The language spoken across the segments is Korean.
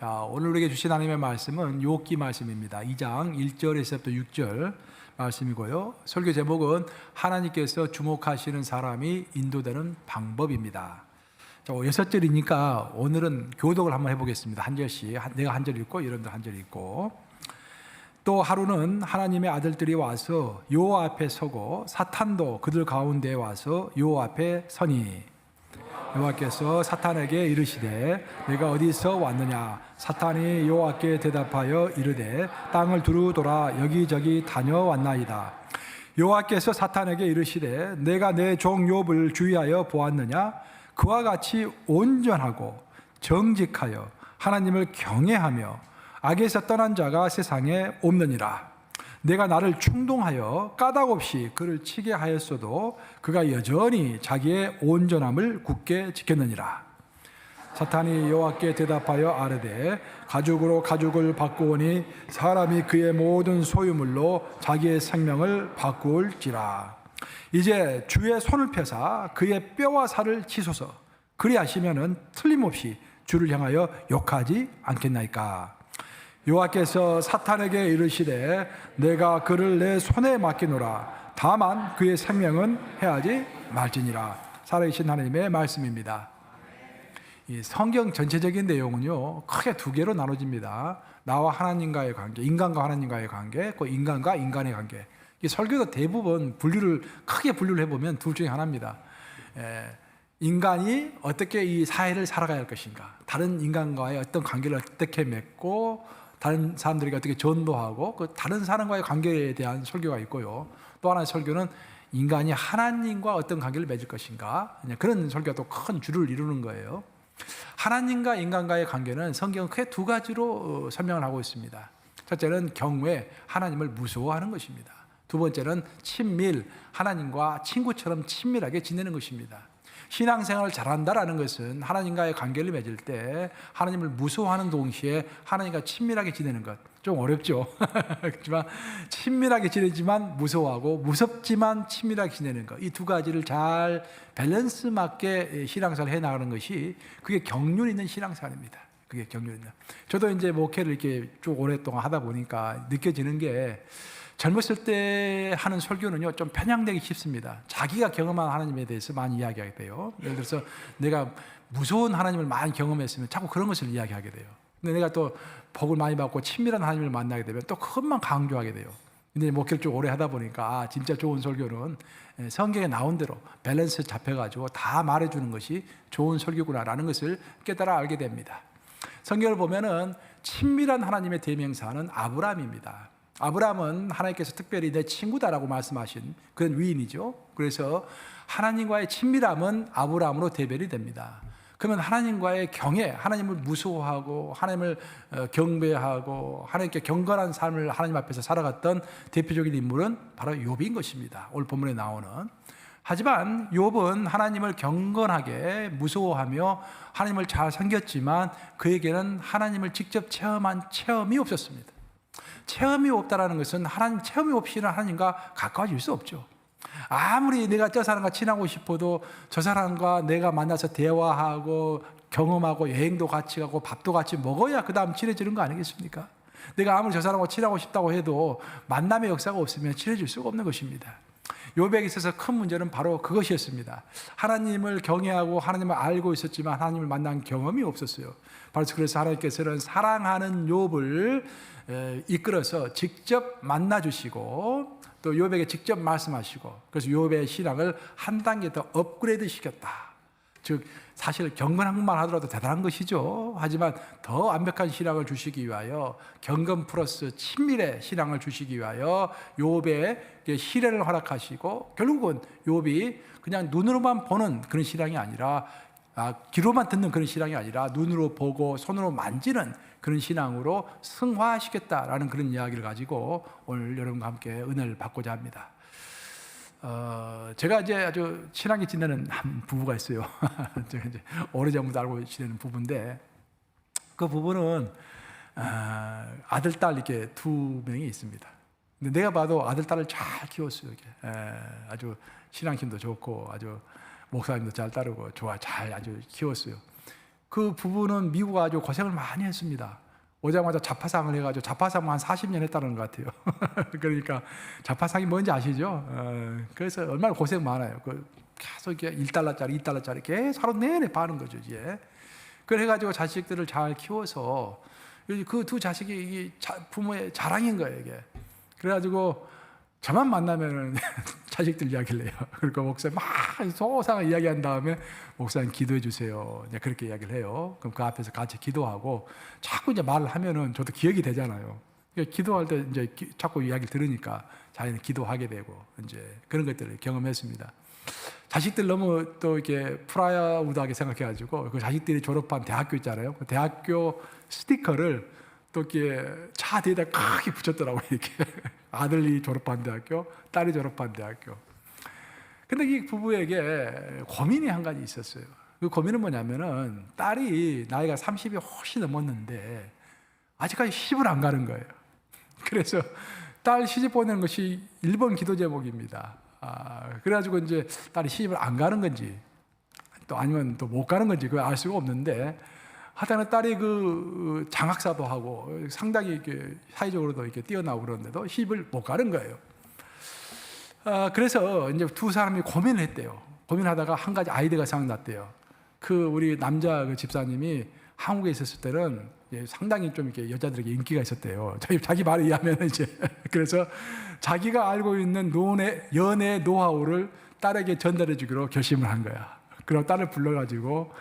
자, 오늘 우리에게 주신 하나님의 말씀은 욥기 말씀입니다. 2장 1절에서부터 6절 말씀이고요. 설교 제목은 하나님께서 주목하시는 사람이 인도되는 방법입니다. 자, 6절이니까 오늘은 교독을 한번 해보겠습니다. 한 절씩. 내가 한 절 읽고 여러분들 한 절 읽고. 또 하루는 하나님의 아들들이 와서 요 앞에 서고 사탄도 그들 가운데에 와서 요 앞에 서니 여호와께서 사탄에게 이르시되 내가 어디서 왔느냐. 사탄이 여호와께 대답하여 이르되 땅을 두루 돌아 여기저기 다녀왔나이다. 여호와께서 사탄에게 이르시되 내가 내 종 욥을 주의하여 보았느냐. 그와 같이 온전하고 정직하여 하나님을 경외하며 악에서 떠난 자가 세상에 없느니라. 내가 나를 충동하여 까닭없이 그를 치게 하였어도 그가 여전히 자기의 온전함을 굳게 지켰느니라. 사탄이 여호와께 대답하여 아뢰되 가죽으로 가죽을 바꾸오니 사람이 그의 모든 소유물로 자기의 생명을 바꾸올지라. 이제 주의 손을 펴사 그의 뼈와 살을 치소서. 그리하시면은 틀림없이 주를 향하여 욕하지 않겠나이까. 여호와께서 사탄에게 이르시되 내가 그를 내 손에 맡기노라. 다만 그의 생명은 해하지 말지니라. 살아계신 하나님의 말씀입니다. 이 성경 전체적인 내용은요 크게 두 개로 나눠집니다. 나와 하나님과의 관계, 인간과 하나님과의 관계, 그 인간과 인간의 관계. 이 설교도 대부분 크게 분류를 해보면 둘 중에 하나입니다. 인간이 어떻게 이 사회를 살아가야 할 것인가, 다른 인간과의 어떤 관계를 어떻게 맺고 다른 사람들에게 어떻게 전도하고 그 다른 사람과의 관계에 대한 설교가 있고요. 또 하나의 설교는 인간이 하나님과 어떤 관계를 맺을 것인가, 그런 설교가 또 큰 줄을 이루는 거예요. 하나님과 인간과의 관계는 성경은 크게 두 가지로 설명을 하고 있습니다. 첫째는 경외, 하나님을 무서워하는 것입니다. 두 번째는 친밀, 하나님과 친구처럼 친밀하게 지내는 것입니다. 신앙생활을 잘한다라는 것은 하나님과의 관계를 맺을 때 하나님을 무서워하는 동시에 하나님과 친밀하게 지내는 것. 좀 어렵죠. 그렇지만 친밀하게 지내지만 무서워하고 무섭지만 친밀하게 지내는 것. 이 두 가지를 잘 밸런스 맞게 신앙생활을 해나가는 것이 그게 경륜 있는 신앙생활입니다. 그게 경륜 있는. 저도 이제 목회를 이렇게 쭉 오랫동안 하다 보니까 느껴지는 게 젊었을 때 하는 설교는요 좀 편향되기 쉽습니다. 자기가 경험한 하나님에 대해서 많이 이야기하게 돼요. 예를 들어서 내가 무서운 하나님을 많이 경험했으면 자꾸 그런 것을 이야기하게 돼요. 근데 내가 또 복을 많이 받고 친밀한 하나님을 만나게 되면 또 그것만 강조하게 돼요. 근데 목회를 좀 오래 하다 보니까 진짜 좋은 설교는 성경에 나온 대로 밸런스 잡혀가지고 다 말해주는 것이 좋은 설교구나라는 것을 깨달아 알게 됩니다. 성경을 보면은 친밀한 하나님의 대명사는 아브라함입니다. 아브라함은 하나님께서 특별히 내 친구다라고 말씀하신 그런 위인이죠. 그래서 하나님과의 친밀함은 아브라함으로 대별이 됩니다. 그러면 하나님과의 경외, 하나님을 무서워하고 하나님을 경배하고 하나님께 경건한 삶을 하나님 앞에서 살아갔던 대표적인 인물은 바로 욥인 것입니다. 오늘 본문에 나오는. 하지만 욥은 하나님을 경건하게 무서워하며 하나님을 잘 섬겼지만 그에게는 하나님을 직접 체험한 체험이 없었습니다. 체험이 없다라는 것은 하나님 체험이 없이는 하나님과 가까워질 수 없죠. 아무리 내가 저 사람과 친하고 싶어도 저 사람과 내가 만나서 대화하고 경험하고 여행도 같이 가고 밥도 같이 먹어야 그 다음 친해지는 거 아니겠습니까? 내가 아무리 저 사람과 친하고 싶다고 해도 만남의 역사가 없으면 친해질 수가 없는 것입니다. 욥에게 있어서 큰 문제는 바로 그것이었습니다. 하나님을 경외하고 하나님을 알고 있었지만 하나님을 만난 경험이 없었어요. 그래서 하나님께서는 사랑하는 욥을 이끌어서 직접 만나주시고 또 욥에게 직접 말씀하시고 그래서 욥의 신앙을 한 단계 더 업그레이드 시켰다. 즉 사실 경건한 것만 하더라도 대단한 것이죠. 하지만 더 완벽한 신앙을 주시기 위하여 경건 플러스 친밀의 신앙을 주시기 위하여 욥의 시련을 허락하시고 결국은 욥이 그냥 눈으로만 보는 그런 신앙이 아니라 귀로만 듣는 그런 신앙이 아니라 눈으로 보고 손으로 만지는 그런 신앙으로 승화시켰다라는 그런 이야기를 가지고 오늘 여러분과 함께 은혜를 받고자 합니다. 제가 이제 아주 친하게 지내는 한 부부가 있어요. 제가 이제 오래전부터 알고 지내는 부부인데 그 부부는 아들, 딸 이렇게 두 명이 있습니다. 근데 내가 봐도 아들, 딸을 잘 키웠어요. 이렇게. 아주 신앙심도 좋고 아주 목사님도 잘 따르고 잘 아주 키웠어요. 그 부부는 미국 아주 고생을 많이 했습니다. 오자마자 자파상을 해가지고 자파상만 한 40년 했다는 것 같아요. 그러니까 자파상이 뭔지 아시죠? 그래서 얼마나 고생 많아요. 계속 이렇게 1달러짜리, 2달러짜리 계속 하루 내내 파는 거죠, 이제. 그래가지고 자식들을 잘 키워서 그 두 자식이 부모의 자랑인 거예요, 이게. 그래가지고 저만 만나면은 자식들 이야기를 해요. 그러니까 목사님 막 소상을 이야기한 다음에 목사님 기도해 주세요. 이제 그렇게 이야기를 해요. 그럼 그 앞에서 같이 기도하고 자꾸 이제 말을 하면은 저도 기억이 되잖아요. 그러니까 기도할 때 이제 자꾸 이야기를 들으니까 자기는 기도하게 되고 이제 그런 것들을 경험했습니다. 자식들 너무 또 이렇게 프라우드하게 생각해가지고 그 자식들이 졸업한 대학교 있잖아요. 그 대학교 스티커를 또 이렇게 차 뒤에다 크게 붙였더라고요. 이렇게 아들이 졸업한 대학교, 딸이 졸업한 대학교. 근데 이 부부에게 고민이 한 가지 있었어요. 그 고민은 뭐냐면은 딸이 나이가 30이 훨씬 넘었는데 아직까지 시집을 안 가는 거예요. 그래서 딸 시집 보내는 것이 1번 기도 제목입니다. 그래가지고 이제 딸이 시집을 안 가는 건지 또 아니면 또 못 가는 건지 그걸 알 수가 없는데 하여튼 딸이 그 장학사도 하고 상당히 이렇게 사회적으로도 이렇게 뛰어나고 그러는데도 시집을 못 가는 거예요. 그래서 이제 두 사람이 고민을 했대요. 고민하다가 한 가지 아이디어가 생각났대요. 우리 남자 그 집사님이 한국에 있었을 때는 상당히 좀 이렇게 여자들에게 인기가 있었대요. 자기 말에 의하면 이제 그래서 자기가 알고 있는 연애 노하우를 딸에게 전달해 주기로 결심을 한 거야. 그럼 딸을 불러가지고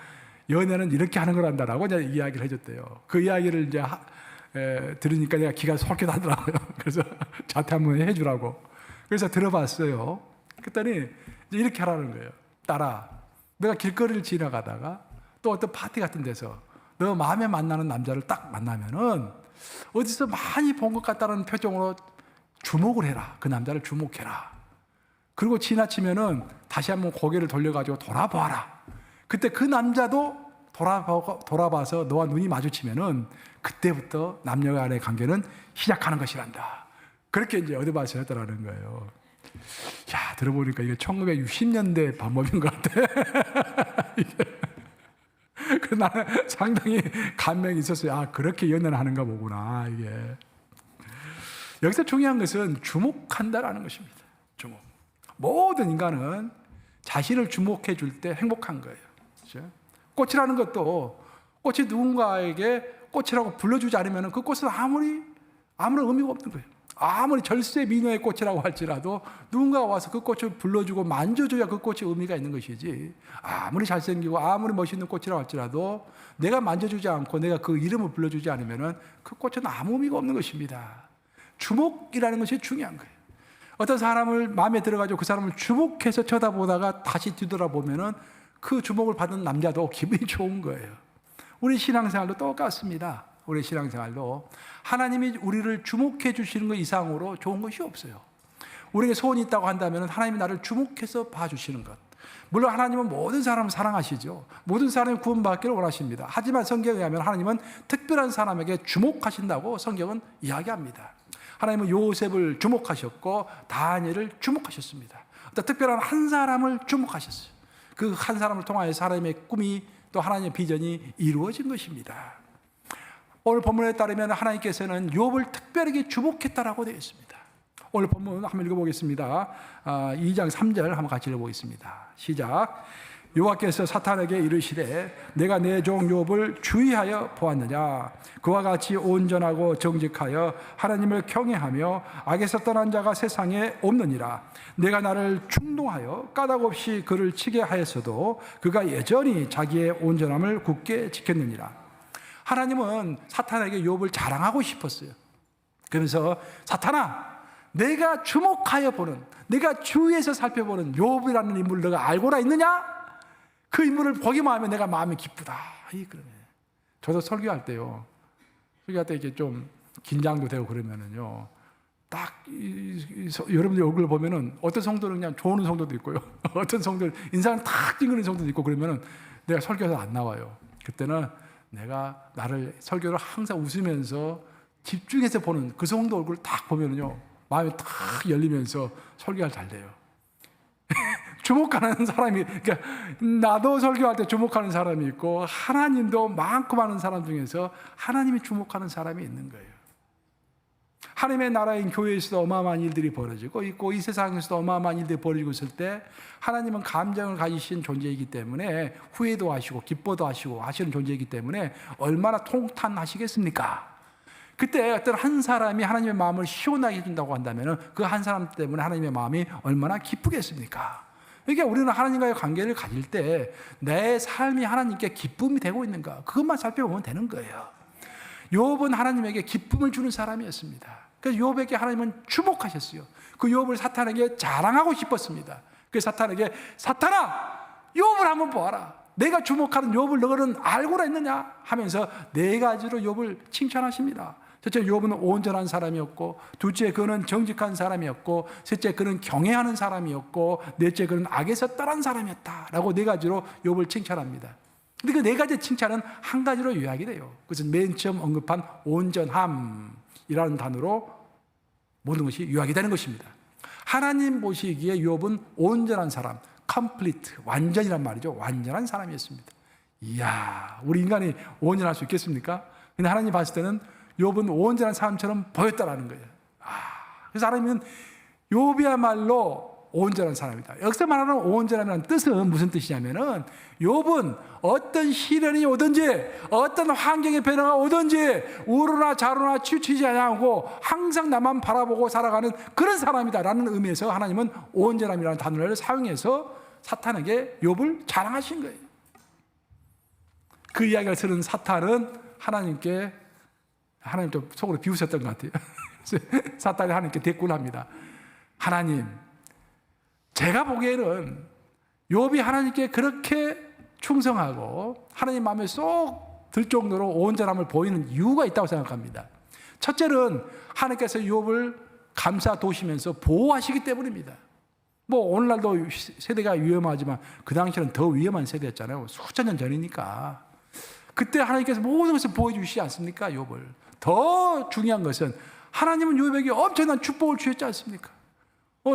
연애는 이렇게 하는 거란다라고 이제 이야기를 해줬대요. 그 이야기를 이제 들으니까 내가 기가 솔깃하더라고요. 그래서 자퇴 한번 해주라고. 그래서 들어봤어요. 그랬더니 이렇게 하라는 거예요. 딸아, 내가 길거리를 지나가다가 또 어떤 파티 같은 데서 너 마음에 만나는 남자를 딱 만나면은 어디서 많이 본 것 같다는 표정으로 주목을 해라. 그 남자를 주목해라. 그리고 지나치면은 다시 한번 고개를 돌려가지고 돌아봐라. 그때 그 남자도 돌아봐서 너와 눈이 마주치면은 그때부터 남녀 간의 관계는 시작하는 것이란다. 그렇게 이제 어드바이스 했더라는 거예요. 야, 들어보니까 이게 1960년대 방법인 것 같아. 그 나는 상당히 감명이 있었어요. 그렇게 연애를 하는가 보구나, 이게. 여기서 중요한 것은 주목한다라는 것입니다. 주목. 모든 인간은 자신을 주목해 줄 때 행복한 거예요. 그렇죠? 꽃이라는 것도 꽃이 누군가에게 꽃이라고 불러주지 않으면 그 꽃은 아무런 의미가 없는 거예요. 아무리 절세 미녀의 꽃이라고 할지라도 누군가가 와서 그 꽃을 불러주고 만져줘야 그 꽃이 의미가 있는 것이지, 아무리 잘생기고 아무리 멋있는 꽃이라고 할지라도 내가 만져주지 않고 내가 그 이름을 불러주지 않으면 그 꽃은 아무 의미가 없는 것입니다. 주목이라는 것이 중요한 거예요. 어떤 사람을 마음에 들어가지고 그 사람을 주목해서 쳐다보다가 다시 뒤돌아보면은 그 주목을 받은 남자도 기분이 좋은 거예요. 우리 신앙생활도 똑같습니다. 우리 신앙생활도 하나님이 우리를 주목해 주시는 것 이상으로 좋은 것이 없어요. 우리에게 소원이 있다고 한다면 하나님이 나를 주목해서 봐주시는 것. 물론 하나님은 모든 사람을 사랑하시죠. 모든 사람이 구원받기를 원하십니다. 하지만 성경에 의하면 하나님은 특별한 사람에게 주목하신다고 성경은 이야기합니다. 하나님은 요셉을 주목하셨고 다니엘을 주목하셨습니다. 어떤 특별한 한 사람을 주목하셨어요. 그 한 사람을 통하여서 하나님의 꿈이 또 하나님의 비전이 이루어진 것입니다. 오늘 본문에 따르면 하나님께서는 욥을 특별하게 주목했다라고 되어 있습니다. 오늘 본문 한번 읽어보겠습니다. 2장 3절 한번 같이 읽어보겠습니다. 시작. 여호와께서 사탄에게 이르시되 내가 내 종 욥을 주의하여 보았느냐. 그와 같이 온전하고 정직하여 하나님을 경외하며 악에서 떠난 자가 세상에 없느니라. 내가 나를 충동하여 까닭 없이 그를 치게 하였어도 그가 여전히 자기의 온전함을 굳게 지켰느니라. 하나님은 사탄에게 욥을 자랑하고 싶었어요. 그러면서 사탄아, 내가 주목하여 보는, 내가 주위에서 살펴보는 욥이라는 인물을 너가 알고나 있느냐? 그 인물을 보기만 하면 내가 마음이 기쁘다. 그러네. 저도 설교할 때요. 설교할 때 이렇게 좀 긴장도 되고 그러면은요. 딱 여러분들 얼굴을 보면은 어떤 성도는 그냥 좋은 성도도 있고요. 어떤 성도는 인상을 탁 찡그리는 성도도 있고 그러면은 내가 설교에서 안 나와요. 그때는 내가 나를 설교를 항상 웃으면서 집중해서 보는 그 성도 얼굴을 딱 보면은요. 마음이 탁 열리면서 설교가 잘 돼요. 주목하는 사람이, 그러니까 나도 설교할 때 주목하는 사람이 있고 하나님도 많고 많은 사람 중에서 하나님이 주목하는 사람이 있는 거예요. 하나님의 나라인 교회에서도 어마어마한 일들이 벌어지고 있고 이 세상에서도 어마어마한 일들이 벌어지고 있을 때 하나님은 감정을 가지신 존재이기 때문에 후회도 하시고 기뻐도 하시고 하시는 존재이기 때문에 얼마나 통탄하시겠습니까? 그때 어떤 한 사람이 하나님의 마음을 시원하게 해준다고 한다면 그 한 사람 때문에 하나님의 마음이 얼마나 기쁘겠습니까? 그러니까 우리는 하나님과의 관계를 가질 때 내 삶이 하나님께 기쁨이 되고 있는가 그것만 살펴보면 되는 거예요. 욥은 하나님에게 기쁨을 주는 사람이었습니다. 그래서 욥에게 하나님은 주목하셨어요. 그 욥을 사탄에게 자랑하고 싶었습니다. 그래서 사탄에게 사탄아 욥을 한번 보아라. 내가 주목하는 욥을 너는 알고나 있느냐 하면서 네 가지로 욥을 칭찬하십니다. 첫째, 욥은 온전한 사람이었고, 둘째, 그는 정직한 사람이었고, 셋째, 그는 경외하는 사람이었고, 넷째, 그는 악에서 떠난 사람이었다라고 네 가지로 욥을 칭찬합니다. 근데 그 네 가지 칭찬은 한 가지로 요약이 돼요. 그것은 맨 처음 언급한 온전함이라는 단어로 모든 것이 요약이 되는 것입니다. 하나님 보시기에 욥은 온전한 사람, complete, 완전이란 말이죠. 완전한 사람이었습니다. 이야, 우리 인간이 온전할 수 있겠습니까? 근데 하나님 봤을 때는 욥은 온전한 사람처럼 보였다라는 거예요. 그래서 하나님은 욥이야말로 온전한 사람이다. 여기서 말하는 온전함이라는 뜻은 무슨 뜻이냐면은 욥은 어떤 시련이 오든지 어떤 환경의 변화가 오든지 우로나 좌로나 치우치지 않고 항상 나만 바라보고 살아가는 그런 사람이다라는 의미에서 하나님은 온전함이라는 단어를 사용해서 사탄에게 욥을 자랑하신 거예요. 그 이야기를 들은 사탄은 하나님께 하나님 좀 속으로 비웃었던 것 같아요. 사탄이 하나님께 대꾸를 합니다. 하나님, 제가 보기에는 욥이 하나님께 그렇게 충성하고 하나님 마음에 쏙 들 정도로 온전함을 보이는 이유가 있다고 생각합니다. 첫째는 하나님께서 욥을 감싸도시면서 보호하시기 때문입니다. 뭐 오늘날도 세대가 위험하지만 그 당시에는 더 위험한 세대였잖아요. 수천 년 전이니까. 그때 하나님께서 모든 것을 보여주시지 않습니까? 욥을. 더 중요한 것은 하나님은 욥에게 엄청난 축복을 주셨지 않습니까?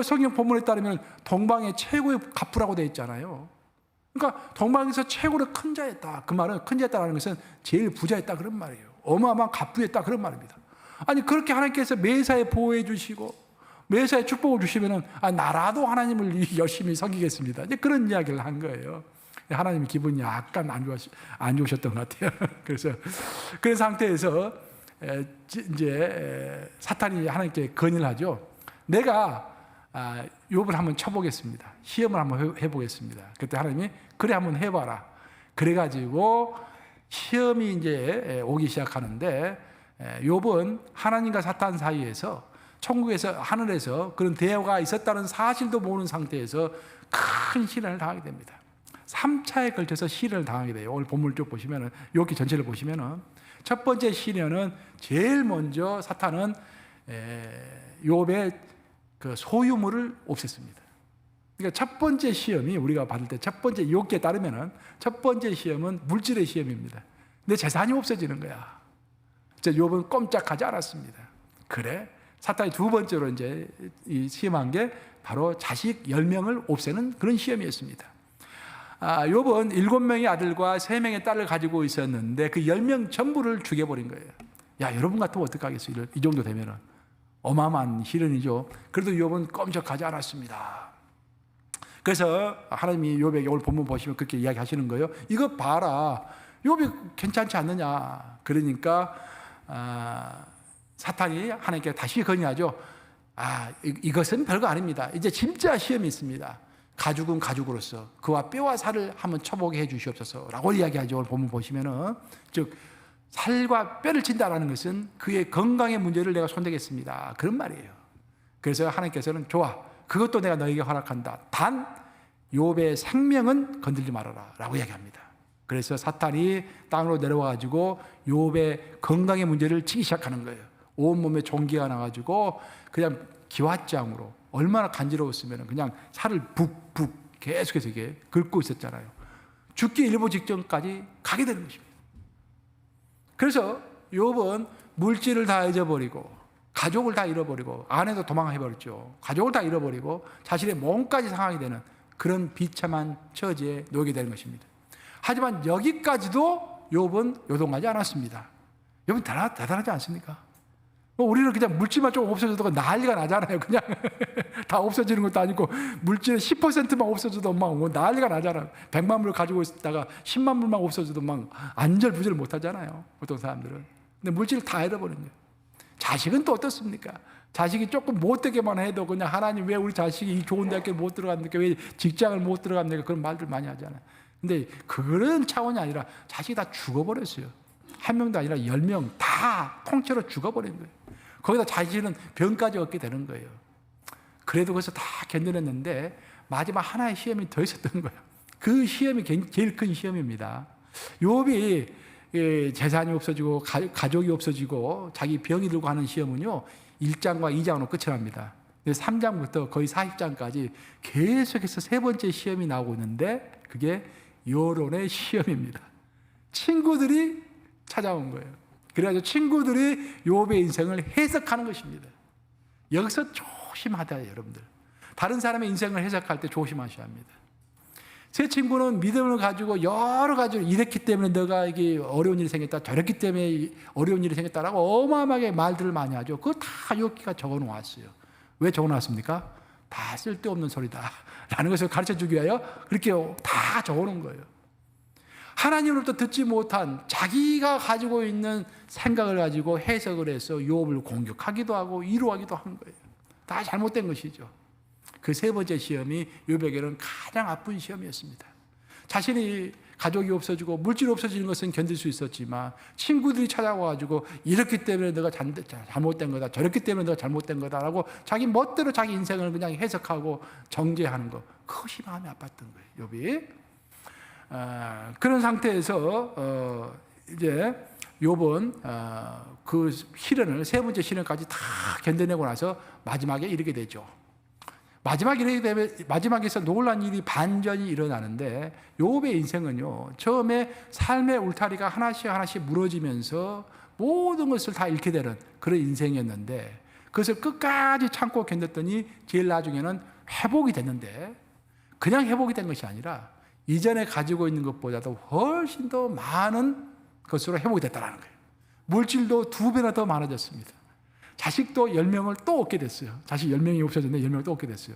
성경 본문에 따르면 동방의 최고의 갑부라고 되어 있잖아요. 그러니까 동방에서 최고로 큰 자였다. 그 말은 큰 자였다는 것은 제일 부자였다 그런 말이에요. 어마어마한 갑부였다 그런 말입니다. 아니 그렇게 하나님께서 매사에 보호해 주시고 매사에 축복을 주시면은 나라도 하나님을 열심히 섬기겠습니다. 이제 그런 이야기를 한 거예요. 하나님이 기분이 약간 안 좋으셨던 것 같아요. 그래서 그런 상태에서 이제 사탄이 하나님께 건의를 하죠. 내가 욥을 한번 쳐보겠습니다. 시험을 한번 해보겠습니다. 그때 하나님이 그래 한번 해봐라. 그래가지고 시험이 이제 오기 시작하는데 욥은 하나님과 사탄 사이에서 천국에서 하늘에서 그런 대화가 있었다는 사실도 모르는 상태에서 큰 시련을 당하게 됩니다. 3차에 걸쳐서 시련을 당하게 돼요. 오늘 본문을 쭉 보시면은 욥기 전체를 보시면은 첫 번째 시련은 제일 먼저 사탄은 욥의 그 소유물을 없앴습니다. 그러니까 첫 번째 시험이 우리가 받을 때 첫 번째 욥기에 따르면은 첫 번째 시험은 물질의 시험입니다. 내 재산이 없어지는 거야. 욥은 꼼짝하지 않았습니다. 그래? 사탄이 두 번째로 이제 시험한 게 바로 자식 10명을 없애는 그런 시험이었습니다. 욥은 7명의 아들과 3명의 딸을 가지고 있었는데 그 10명 전부를 죽여버린 거예요. 야, 여러분 같으면 어떡하겠어요? 이 정도 되면은 어마어마한 시련이죠. 그래도 욥은 꼼짝하지 않았습니다. 그래서 하나님이 욥에게 오늘 본문 보시면 그렇게 이야기하시는 거예요. 이거 봐라, 욥이 괜찮지 않느냐. 그러니까 사탄이 하나님께 다시 건의하죠. 이것은 별거 아닙니다. 이제 진짜 시험이 있습니다. 가죽은 가죽으로서 그와 뼈와 살을 한번 쳐보게 해 주시옵소서라고 이야기하죠. 오늘 본문 보시면은 즉 살과 뼈를 친다라는 것은 그의 건강의 문제를 내가 손대겠습니다. 그런 말이에요. 그래서 하나님께서는 좋아, 그것도 내가 너에게 허락한다. 단 욥의 생명은 건들지 말아라 라고 이야기합니다. 그래서 사탄이 땅으로 내려와가지고 욥의 건강의 문제를 치기 시작하는 거예요. 온몸에 종기가 나가지고 그냥 기왓장으로 얼마나 간지러웠으면 그냥 살을 북북 계속해서 이게 긁고 있었잖아요. 죽기 일보 직전까지 가게 되는 것입니다. 그래서 욥은 물질을 다 잊어버리고 가족을 다 잃어버리고 아내도 도망해버렸죠. 가족을 다 잃어버리고 자신의 몸까지 상하게 되는 그런 비참한 처지에 놓이게 되는 것입니다. 하지만 여기까지도 욥은 요동하지 않았습니다. 욥은 대단하지 않습니까? 우리는 그냥 물질만 조금 없어져도 난리가 나잖아요. 그냥 다 없어지는 것도 아니고 물질의 10%만 없어져도 막 난리가 나잖아요. 100만 불 가지고 있다가 10만 불만 없어져도 막 안절부절 못하잖아요. 보통 사람들은. 근데 물질을 다 잃어버린 거예요. 자식은 또 어떻습니까? 자식이 조금 못되게만 해도 그냥 하나님 왜 우리 자식이 이 좋은 대학교 못 들어갑니까? 왜 직장을 못 들어갑니까? 그런 말들 많이 하잖아요. 근데 그런 차원이 아니라 자식이 다 죽어버렸어요. 한 명도 아니라 10명 다 통째로 죽어버린 거예요. 거기다 자신은 병까지 얻게 되는 거예요. 그래도 그래서 다 견뎌냈는데 마지막 하나의 시험이 더 있었던 거예요. 그 시험이 제일 큰 시험입니다. 욥이 재산이 없어지고 가족이 없어지고 자기 병이 들고 하는 시험은요 1장과 2장으로 끝이 납니다. 3장부터 거의 40장까지 계속해서 세 번째 시험이 나오고 있는데 그게 여론의 시험입니다. 친구들이 찾아온 거예요. 그래가지고 친구들이 욥의 인생을 해석하는 것입니다. 여기서 조심하다 여러분들. 다른 사람의 인생을 해석할 때 조심하셔야 합니다. 세 친구는 믿음을 가지고 여러 가지로 이랬기 때문에 너가 이게 어려운 일이 생겼다, 저랬기 때문에 어려운 일이 생겼다라고 어마어마하게 말들을 많이 하죠. 그거 다 욥기가 적어놓았어요. 왜 적어놨습니까? 다 쓸데없는 소리다 라는 것을 가르쳐주기 위하여 그렇게 다 적어놓은 거예요. 하나님으로부터 듣지 못한 자기가 가지고 있는 생각을 가지고 해석을 해서 욥을 공격하기도 하고 위로하기도 한 거예요. 다 잘못된 것이죠. 그 세 번째 시험이 욥에게는 가장 아픈 시험이었습니다. 자신이 가족이 없어지고 물질이 없어지는 것은 견딜 수 있었지만 친구들이 찾아와가지고 이렇기 때문에 너가 잘못된 거다, 저렇기 때문에 너가 잘못된 거다라고 자기 멋대로 자기 인생을 그냥 해석하고 정죄하는 것, 그것이 마음이 아팠던 거예요, 욥이. 그런 상태에서 이제 욥은 그 시련을 세 번째 시련까지 다 견뎌내고 나서 마지막에 이르게 되죠. 마지막에서 놀란 일이 반전이 일어나는데 욥의 인생은요 처음에 삶의 울타리가 하나씩 무너지면서 모든 것을 다 잃게 되는 그런 인생이었는데 그것을 끝까지 참고 견뎠더니 제일 나중에는 회복이 됐는데 그냥 회복이 된 것이 아니라 이전에 가지고 있는 것보다도 훨씬 더 많은 것으로 회복이 됐다는 거예요. 물질도 2배나 더 많아졌습니다. 자식도 10명을 또 얻게 됐어요. 자식 10명이 없어졌는데 10명을 또 얻게 됐어요.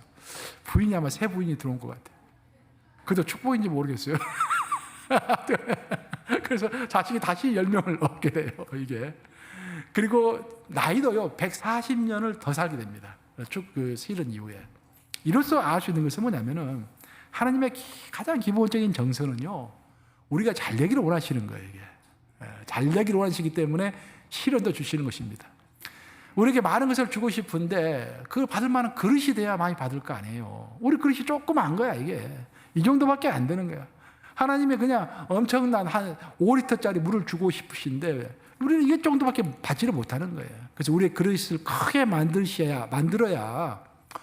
부인이 아마 새 부인이 들어온 것 같아요. 그래도 축복인지 모르겠어요. 그래서 자식이 다시 10명을 얻게 돼요. 이게. 그리고 나이도요 140년을 더 살게 됩니다. 그 시련 이후에. 이로써 알 수 있는 것은 뭐냐면은 하나님의 가장 기본적인 정서는요 우리가 잘 되기를 원하시는 거예요. 이게. 잘 되기를 원하시기 때문에 시련도 주시는 것입니다. 우리에게 많은 것을 주고 싶은데 그걸 받을 만한 그릇이 돼야 많이 받을 거 아니에요. 우리 그릇이 조그만 거야 이게. 이 정도밖에 안 되는 거야. 하나님이 그냥 엄청난 한 5리터짜리 물을 주고 싶으신데 우리는 이게 정도밖에 받지를 못하는 거예요. 그래서 우리의 그릇을 크게 만들어야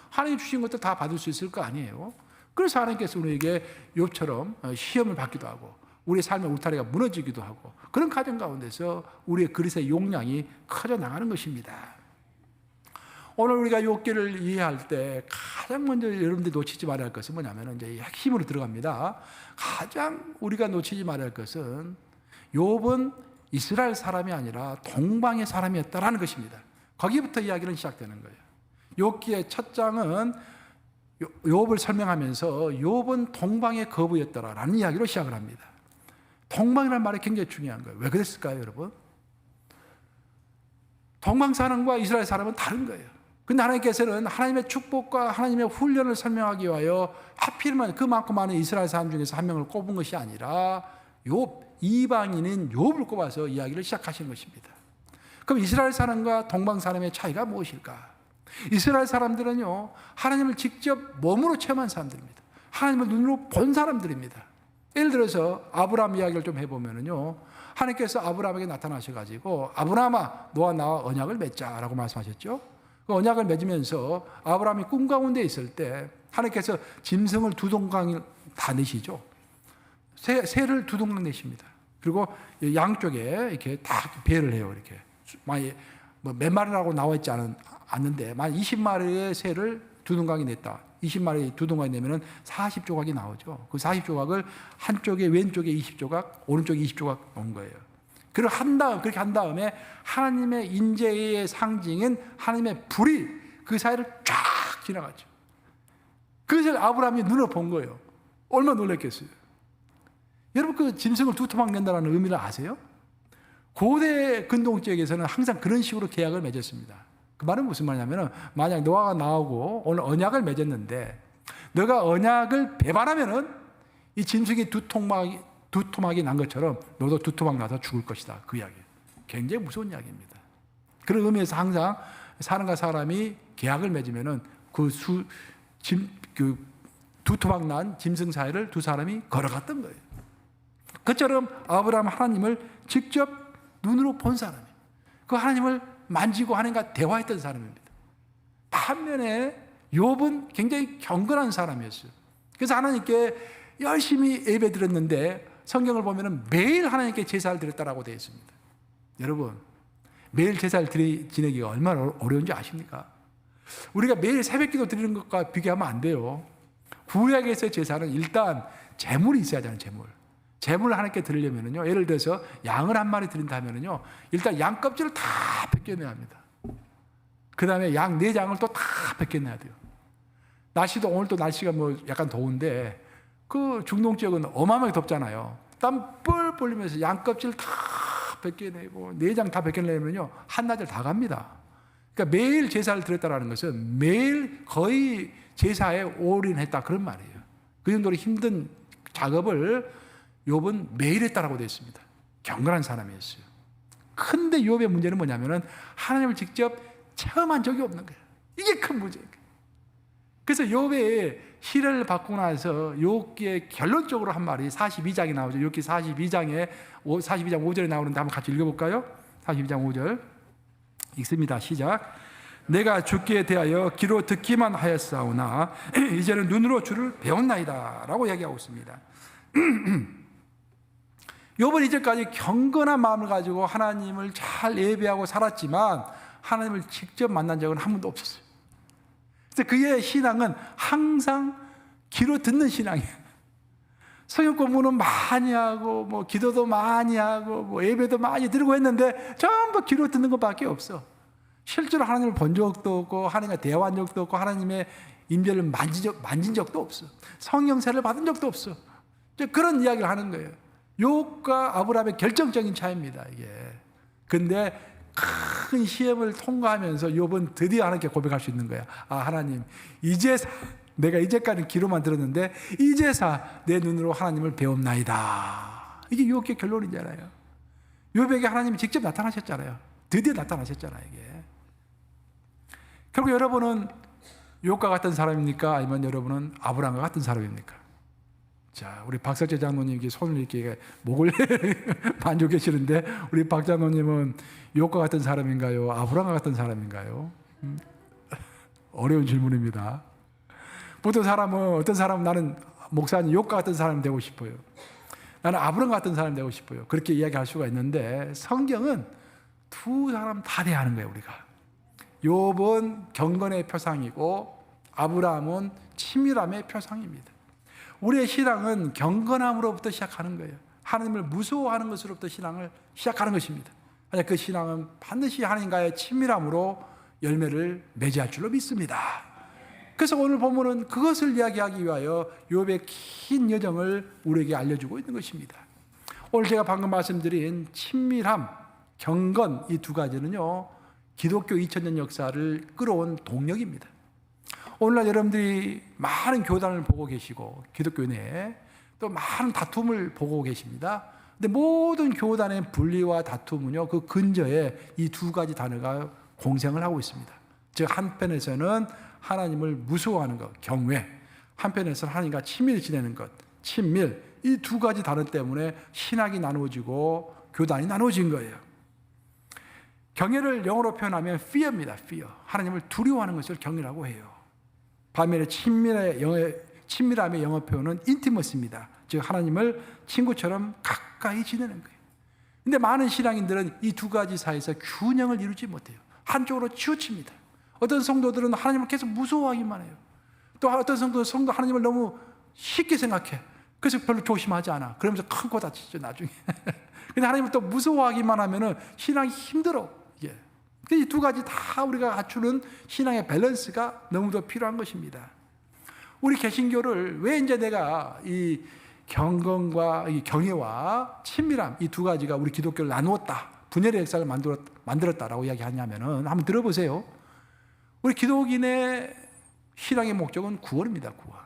하나님 주신 것도 다 받을 수 있을 거 아니에요. 그래서 하나님께서 우리에게 욥처럼 시험을 받기도 하고 우리의 삶의 울타리가 무너지기도 하고 그런 과정 가운데서 우리의 그릇의 용량이 커져 나가는 것입니다. 오늘 우리가 욥기를 이해할 때 가장 먼저 여러분들이 놓치지 말아야 할 것은 뭐냐면 이제 핵심으로 들어갑니다. 가장 우리가 놓치지 말아야 할 것은 욥은 이스라엘 사람이 아니라 동방의 사람이었다라는 것입니다. 거기부터 이야기는 시작되는 거예요. 욥기의 첫 장은 욥을 설명하면서 욥은 동방의 거부였더라라는 이야기로 시작을 합니다. 동방이라는 말이 굉장히 중요한 거예요. 왜 그랬을까요, 여러분? 동방 사람과 이스라엘 사람은 다른 거예요. 근데 하나님께서는 하나님의 축복과 하나님의 훈련을 설명하기 위하여 하필이면 그만큼 많은 이스라엘 사람 중에서 한 명을 꼽은 것이 아니라 욥, 이방인인 욥을 꼽아서 이야기를 시작하신 것입니다. 그럼 이스라엘 사람과 동방 사람의 차이가 무엇일까? 이스라엘 사람들은요 하나님을 직접 몸으로 체험한 사람들입니다. 하나님을 눈으로 본 사람들입니다. 예를 들어서 아브라함 이야기를 좀 해보면요 하나님께서 아브라함에게 나타나셔가지고 아브라함아 너와 나와 언약을 맺자라고 말씀하셨죠. 그 언약을 맺으면서 아브라함이 꿈 가운데 있을 때 하나님께서 짐승을 2동강 다 내시죠. 새를 2동강 내십니다. 그리고 양쪽에 이렇게 다 배를 해요. 이렇게 많이 몇 마리라고 나와 있지 않는데 만 20마리의 새를 2동강이 냈다. 20마리 두 동안이 내면은 40조각이 나오죠. 그 40조각을 한쪽에 왼쪽에 20조각, 오른쪽에 20조각 놓은 거예요. 그렇게 한 다음에 하나님의 인재의 상징인 하나님의 불이 그 사이를 쫙 지나갔죠. 그것을 아브라함이 눈으로 본 거예요. 얼마나 놀랐겠어요. 여러분, 그 짐승을 두 토막 낸다는 의미를 아세요? 고대 근동 지역에서는 항상 그런 식으로 계약을 맺었습니다. 그 말은 무슨 말이냐면, 만약 노아가 나오고 오늘 언약을 맺었는데 너가 언약을 배반하면은 이 짐승이 두 토막이 난 것처럼 너도 두 토막 나서 죽을 것이다. 그 이야기. 굉장히 무서운 이야기입니다. 그런 의미에서 항상 사람과 사람이 계약을 맺으면은 두 토막 난 짐승 사이를 두 사람이 걸어갔던 거예요. 그처럼 아브라함 하나님을 직접 눈으로 본 사람이에요. 그 하나님을 만지고 하나님과 대화했던 사람입니다. 반면에 욥은 굉장히 경건한 사람이었어요. 그래서 하나님께 열심히 예배드렸는데 성경을 보면 매일 하나님께 제사를 드렸다라고 되어 있습니다. 여러분, 매일 제사를 지내기가 얼마나 어려운지 아십니까? 우리가 매일 새벽기도 드리는 것과 비교하면 안 돼요. 구약에서의 제사는 일단 제물이 있어야 하잖아요. 제물을 하나님께 드리려면요, 예를 들어서 양을 한 마리 드린다면요, 일단 양 껍질을 다 벗겨내야 합니다. 그 다음에 양 내장을 또 다 벗겨내야 돼요. 날씨도 오늘 또 날씨가 뭐 약간 더운데 그 중동 지역은 어마어마하게 덥잖아요. 땀 뻘뻘 흘리면서 양 껍질 다 벗겨내고 내장 다 벗겨내면요, 한나절 다 갑니다. 그러니까 매일 제사를 드렸다라는 것은 매일 거의 제사에 올인했다 그런 말이에요. 그 정도로 힘든 작업을 욥은 매일 했다라고 되어 있습니다. 경건한 사람이었어요. 근데 욥의 문제는 뭐냐면은 하나님을 직접 체험한 적이 없는 거예요. 이게 큰 문제예요. 그래서 욥의 시를 받고 나서 욥기에 결론적으로 한 말이 42장이 나오죠. 욥기 42장 5절에 나오는데 한번 같이 읽어볼까요? 42장 5절 읽습니다. 시작. 내가 주께 대하여 귀로 듣기만 하였사오나 이제는 눈으로 주를 배웠나이다 라고 이야기하고 있습니다. 욥은 이제까지 경건한 마음을 가지고 하나님을 잘 예배하고 살았지만 하나님을 직접 만난 적은 한 번도 없었어요. 그래서 그의 신앙은 항상 귀로 듣는 신앙이에요. 성경 공부는 많이 하고 뭐 기도도 많이 하고 뭐 예배도 많이 드리고 했는데 전부 귀로 듣는 것밖에 없어. 실제로 하나님을 본 적도 없고 하나님과 대화한 적도 없고 하나님의 임재를 만진 적도 없어. 성령세를 받은 적도 없어. 그런 이야기를 하는 거예요. 욥과 아브라함의 결정적인 차이입니다, 이게. 근데 큰 시험을 통과하면서 욥은 드디어 하나님께 고백할 수 있는 거야. 아, 하나님, 내가 이제까지 귀로만 들었는데 이제사 내 눈으로 하나님을 배웠나이다. 이게 욥의 결론이잖아요. 욥에게 하나님이 직접 나타나셨잖아요. 드디어 나타나셨잖아요, 이게. 결국 여러분은 욥과 같은 사람입니까? 아니면 여러분은 아브라함과 같은 사람입니까? 자, 우리 박석재 장로님 손을 이렇게 목을 만져 계시는데 우리 박 장로님은 욥과 같은 사람인가요? 아브라함과 같은 사람인가요? 어려운 질문입니다. 보통 어떤 사람은 나는 목사님 욥과 같은 사람 되고 싶어요. 나는 아브라함 같은 사람 되고 싶어요. 그렇게 이야기할 수가 있는데 성경은 두 사람 다 대하는 거예요, 우리가. 욥은 경건의 표상이고 아브라함은 치밀함의 표상입니다. 우리의 신앙은 경건함으로부터 시작하는 거예요. 하나님을 무서워하는 것으로부터 신앙을 시작하는 것입니다. 그 신앙은 반드시 하나님과의 친밀함으로 열매를 맺을 줄로 믿습니다. 그래서 오늘 본문은 그것을 이야기하기 위하여 욥의 긴 여정을 우리에게 알려주고 있는 것입니다. 오늘 제가 방금 말씀드린 친밀함, 경건 이 두 가지는요, 기독교 2000년 역사를 끌어온 동력입니다. 오늘날 여러분들이 많은 교단을 보고 계시고 기독교 내에 또 많은 다툼을 보고 계십니다. 근데 모든 교단의 분리와 다툼은요, 그 근저에 이 두 가지 단어가 공생을 하고 있습니다. 즉 한편에서는 하나님을 무서워하는 것, 경외, 한편에서는 하나님과 친밀히 지내는 것, 친밀, 이 두 가지 단어 때문에 신학이 나누어지고 교단이 나누어진 거예요. 경외를 영어로 표현하면 fear입니다. fear. 하나님을 두려워하는 것을 경외라고 해요. 반면에 친밀함의 영어 표현은 intimacy입니다. 즉 하나님을 친구처럼 가까이 지내는 거예요. 근데 많은 신앙인들은 이 두 가지 사이에서 균형을 이루지 못해요. 한쪽으로 치우칩니다. 어떤 성도들은 하나님을 계속 무서워하기만 해요. 또 어떤 성도 하나님을 너무 쉽게 생각해. 그래서 별로 조심하지 않아. 그러면서 큰 거 다치죠, 나중에. 근데 하나님을 또 무서워하기만 하면은 신앙이 힘들어. 이게. 이 두 가지 다 우리가 갖추는 신앙의 밸런스가 너무도 필요한 것입니다. 우리 개신교를 왜 이제 내가 이 경건과 이 경외와 친밀함 이 두 가지가 우리 기독교를 나누었다, 분열의 역사를 만들었다라고 이야기하냐면은 한번 들어보세요. 우리 기독인의 신앙의 목적은 구원입니다. 구원.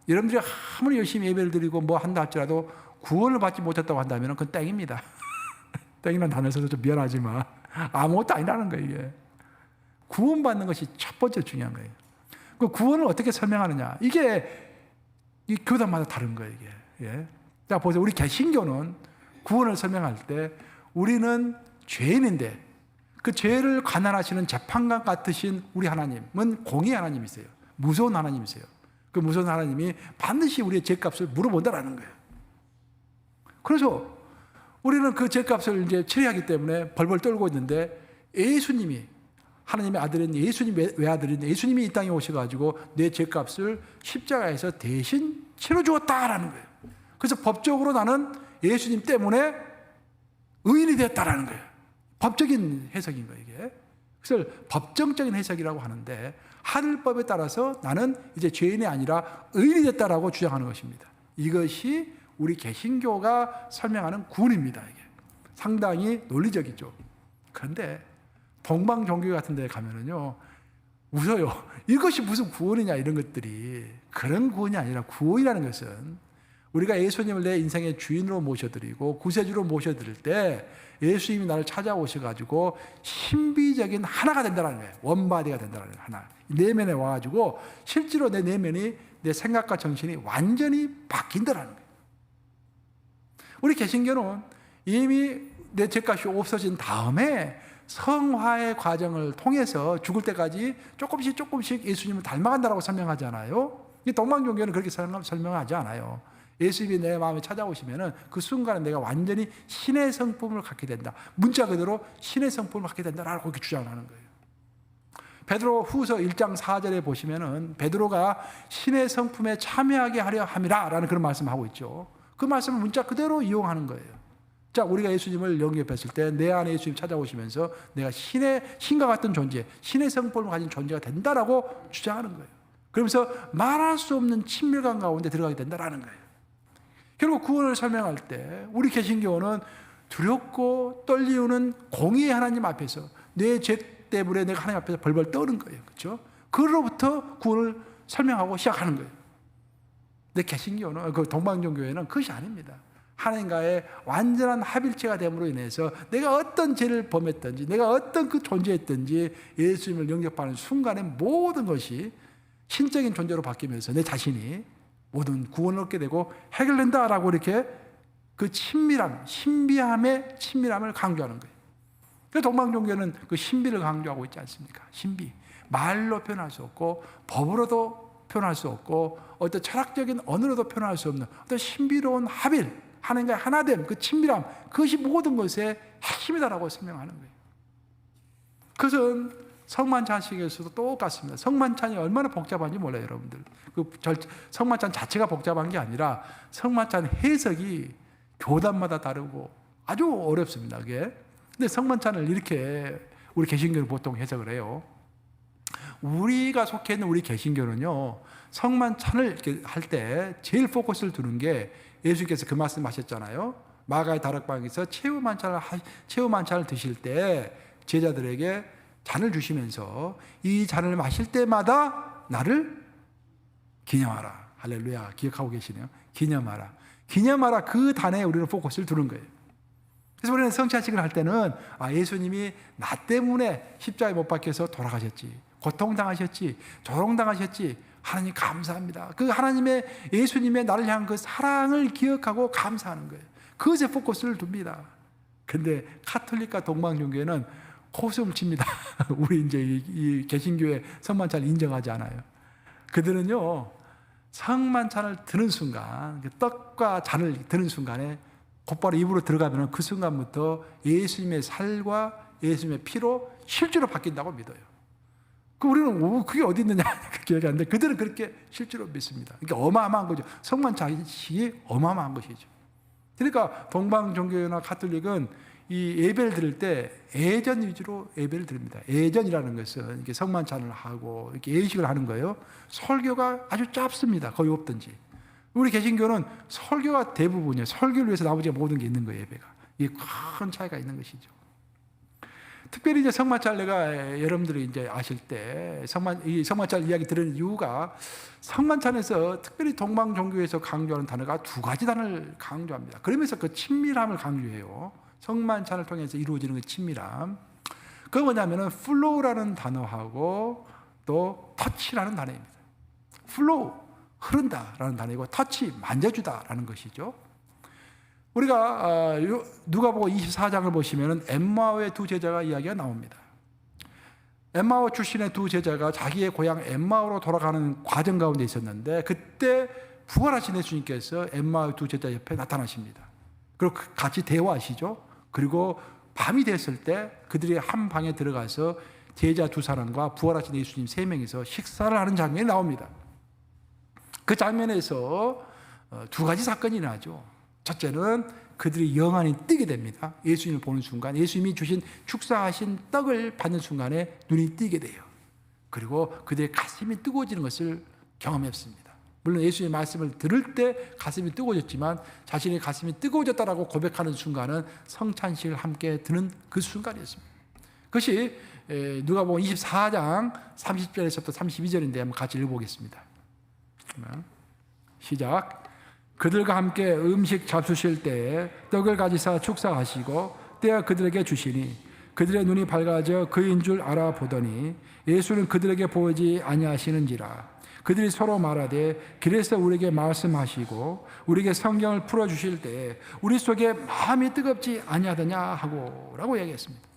여러분들이 아무리 열심히 예배를 드리고 뭐 한다 할지라도 구원을 받지 못했다고 한다면 그건 땡입니다. 땡이라는 단어 써서 좀 미안하지만 아무것도 아니라는 거예요. 이게 구원받는 것이 첫 번째 중요한 거예요. 그 구원을 어떻게 설명하느냐, 이게 이 교단마다 다른 거예요. 이게. 예. 자 보세요. 우리 개신교는 구원을 설명할 때 우리는 죄인인데 그 죄를 관할하시는 재판관 같으신 우리 하나님은 공의 하나님이세요. 무서운 하나님이세요. 그 무서운 하나님이 반드시 우리의 죄값을 물어본다라는 거예요. 그래서 우리는 그 죄값을 이제 치러야 하기 때문에 벌벌 떨고 있는데, 예수님이 하나님의 아들인 예수님, 외아들인 예수님이 이 땅에 오셔가지고 내 죄값을 십자가에서 대신 치러주었다라는 거예요. 그래서 법적으로 나는 예수님 때문에 의인이 되었다라는 거예요. 법적인 해석인 거예요, 이게. 그래서 법정적인 해석이라고 하는데, 하늘법에 따라서 나는 이제 죄인이 아니라 의인이 됐다라고 주장하는 것입니다. 이것이 우리 개신교가 설명하는 구원입니다. 이게 상당히 논리적이죠. 그런데 동방 종교 같은 데 가면은요, 웃어요. 이것이 무슨 구원이냐, 이런 것들이. 그런 구원이 아니라, 구원이라는 것은 우리가 예수님을 내 인생의 주인으로 모셔드리고 구세주로 모셔드릴 때 예수님이 나를 찾아오셔가지고 신비적인 하나가 된다는 거예요. 원바디가 된다는 거예요. 하나. 내면에 와가지고 실제로 내 내면이, 내 생각과 정신이 완전히 바뀐다는 거예요. 우리 개신교는 이미 내 죄값이 없어진 다음에 성화의 과정을 통해서 죽을 때까지 조금씩 예수님을 닮아간다고 설명하잖아요. 이 동방종교는 그렇게 설명하지 않아요. 예수님이 내 마음에 찾아오시면은 그 순간에 내가 완전히 신의 성품을 갖게 된다. 문자 그대로 신의 성품을 갖게 된다라고 그렇게 주장하는 거예요. 베드로 후서 1장 4절에 보시면은 베드로가 신의 성품에 참여하게 하려 함이라라는 그런 말씀을 하고 있죠. 그 말씀을 문자 그대로 이용하는 거예요. 자, 우리가 예수님을 영접했을 때 내 안에 예수님 찾아오시면서 내가 신과 같은 존재, 신의 성품을 가진 존재가 된다라고 주장하는 거예요. 그러면서 말할 수 없는 친밀감 가운데 들어가게 된다라는 거예요. 결국 구원을 설명할 때 우리 개신교는 두렵고 떨리우는 공의의 하나님 앞에서 내 죄 때문에 내가 하나님 앞에서 벌벌 떠는 거예요. 그렇죠? 그로부터 구원을 설명하고 시작하는 거예요. 근데 개신교는, 그 동방종교회는 그것이 아닙니다. 하나님과의 완전한 합일체가 됨으로 인해서 내가 어떤 죄를 범했든지, 내가 어떤 그 존재했든지 예수님을 영접하는 순간에 모든 것이 신적인 존재로 바뀌면서 내 자신이 모든 구원을 얻게 되고 해결된다라고 이렇게 그 친밀함, 신비함의 친밀함을 강조하는 거예요. 그 동방종교는 그 신비를 강조하고 있지 않습니까? 신비. 말로 표현할 수 없고 법으로도 표현할 수 없고 어떤 철학적인 언어로도 표현할 수 없는 어떤 신비로운 합일, 하나님과의 하나됨, 그 친밀함, 그것이 모든 것의 핵심이다라고 설명하는 거예요. 그것은 성만찬식에서도 똑같습니다. 성만찬이 얼마나 복잡한지 몰라요, 여러분들. 그 성만찬 자체가 복잡한 게 아니라 성만찬 해석이 교단마다 다르고 아주 어렵습니다, 그게. 근데 성만찬을 이렇게 우리 개신교는 보통 해석을 해요. 우리가 속해 있는 우리 개신교는요, 성만찬을 이렇게 할 때 제일 포커스를 두는 게 예수께서 그 말씀 하셨잖아요. 마가의 다락방에서 최후 만찬을 드실 때 제자들에게 잔을 주시면서 이 잔을 마실 때마다 나를 기념하라. 할렐루야. 기억하고 계시네요. 기념하라. 기념하라. 그 단에 우리는 포커스를 두는 거예요. 그래서 우리는 성찬식을 할 때는 예수님이 나 때문에 십자가에 못 박혀서 돌아가셨지, 고통당하셨지, 조롱당하셨지, 하나님 감사합니다. 그 하나님의, 예수님의 나를 향한 그 사랑을 기억하고 감사하는 거예요. 그것에 포커스를 둡니다. 근데 카톨릭과 동방종교회는 코숨을 칩니다. 우리 이제 이 개신교회 성만찬을 인정하지 않아요. 그들은요, 성만찬을 드는 순간, 떡과 잔을 드는 순간에 곧바로 입으로 들어가면 그 순간부터 예수님의 살과 예수님의 피로 실제로 바뀐다고 믿어요. 우리는 그게 어디 있느냐 그렇게 얘기하는데 그들은 그렇게 실제로 믿습니다. 그러니까 어마어마한 거죠. 성만 자식이 어마어마한 것이죠. 그러니까 동방 종교나 가톨릭은 이 예배를 드릴 때 애전 위주로 예배를 드립니다. 애전이라는 것은 이렇게 성만찬을 하고 이렇게 예식을 하는 거예요. 설교가 아주 짧습니다. 거의 없든지. 우리 개신교는 설교가 대부분이에요. 설교를 위해서 나머지 모든 게 있는 거예요. 예배가. 이게 큰 차이가 있는 것이죠. 특별히 이제 성만찬 내가 여러분들이 이제 아실 때 이 성만찬 이야기 들은 이유가 성만찬에서 특별히 동방 종교에서 강조하는 단어가 두 가지 단어를 강조합니다. 그러면서 그 친밀함을 강조해요. 성만찬을 통해서 이루어지는 그 친밀함. 그건 뭐냐면은 flow라는 단어하고 또 touch라는 단어입니다. flow 흐른다라는 단어이고 touch 만져주다라는 것이죠. 우리가 누가복음 24장을 보시면은 엠마오의 두 제자가 이야기가 나옵니다. 엠마오 출신의 두 제자가 자기의 고향 엠마오로 돌아가는 과정 가운데 있었는데 그때 부활하신 예수님께서 엠마오의 두 제자 옆에 나타나십니다. 그리고 같이 대화하시죠. 그리고 밤이 됐을 때 그들이 한 방에 들어가서 제자 두 사람과 부활하신 예수님 세 명이서 식사를 하는 장면이 나옵니다. 그 장면에서 두 가지 사건이 일어나죠. 첫째는 그들이 영안이 뜨게 됩니다. 예수님을 보는 순간 예수님이 주신 축사하신 떡을 받는 순간에 눈이 뜨게 돼요. 그리고 그들의 가슴이 뜨거워지는 것을 경험했습니다. 물론 예수님의 말씀을 들을 때 가슴이 뜨거워졌지만 자신의 가슴이 뜨거워졌다라고 고백하는 순간은 성찬식을 함께 드는 그 순간이었습니다. 그것이 누가복음 24장 30절에서부터 32절인데 한번 같이 읽어보겠습니다. 시작. 그들과 함께 음식 잡수실 때 떡을 가지사 축사하시고 떼어 그들에게 주시니 그들의 눈이 밝아져 그인 줄 알아보더니 예수는 그들에게 보이지 아니하시는지라. 그들이 서로 말하되 길에서 우리에게 말씀하시고 우리에게 성경을 풀어주실 때 우리 속에 마음이 뜨겁지 아니하더냐 하고 라고 얘기했습니다.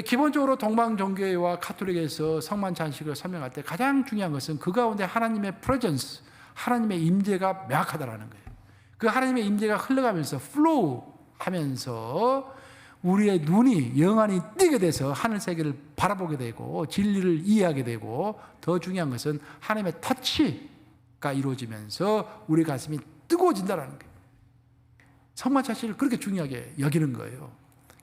기본적으로 동방종교회와 가톨릭에서 성만찬식을 설명할 때 가장 중요한 것은 그 가운데 하나님의 프레전스, 하나님의 임재가 명확하다라는 거예요. 그 하나님의 임재가 흘러가면서 플로우 하면서 우리의 눈이 영안이 뜨게 돼서 하늘 세계를 바라보게 되고 진리를 이해하게 되고 더 중요한 것은 하나님의 터치가 이루어지면서 우리 가슴이 뜨거워진다는 거예요. 성만찬식을 그렇게 중요하게 여기는 거예요.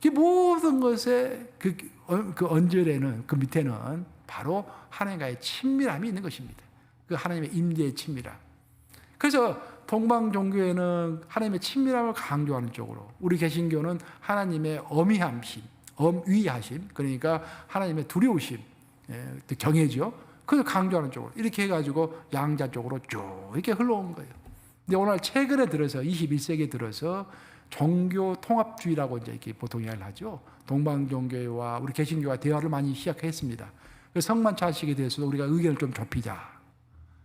그 모든 것의 그 언저리에는 그 밑에는 바로 하나님과의 친밀함이 있는 것입니다. 그 하나님의 임재의 친밀함. 그래서 동방 종교에는 하나님의 친밀함을 강조하는 쪽으로, 우리 개신교는 하나님의 어미함심, 엄위하심, 그러니까 하나님의 두려우심, 경외죠. 그래서 강조하는 쪽으로 이렇게 해가지고 양자 쪽으로 쭉 이렇게 흘러온 거예요. 근데 오늘 최근에 들어서 21세기에 들어서 종교 통합주의라고 이제 이렇게 보통 이야기를 하죠. 동방 종교와 우리 개신교가 대화를 많이 시작했습니다. 성만찬식에 대해서도 우리가 의견을 좀 좁히자.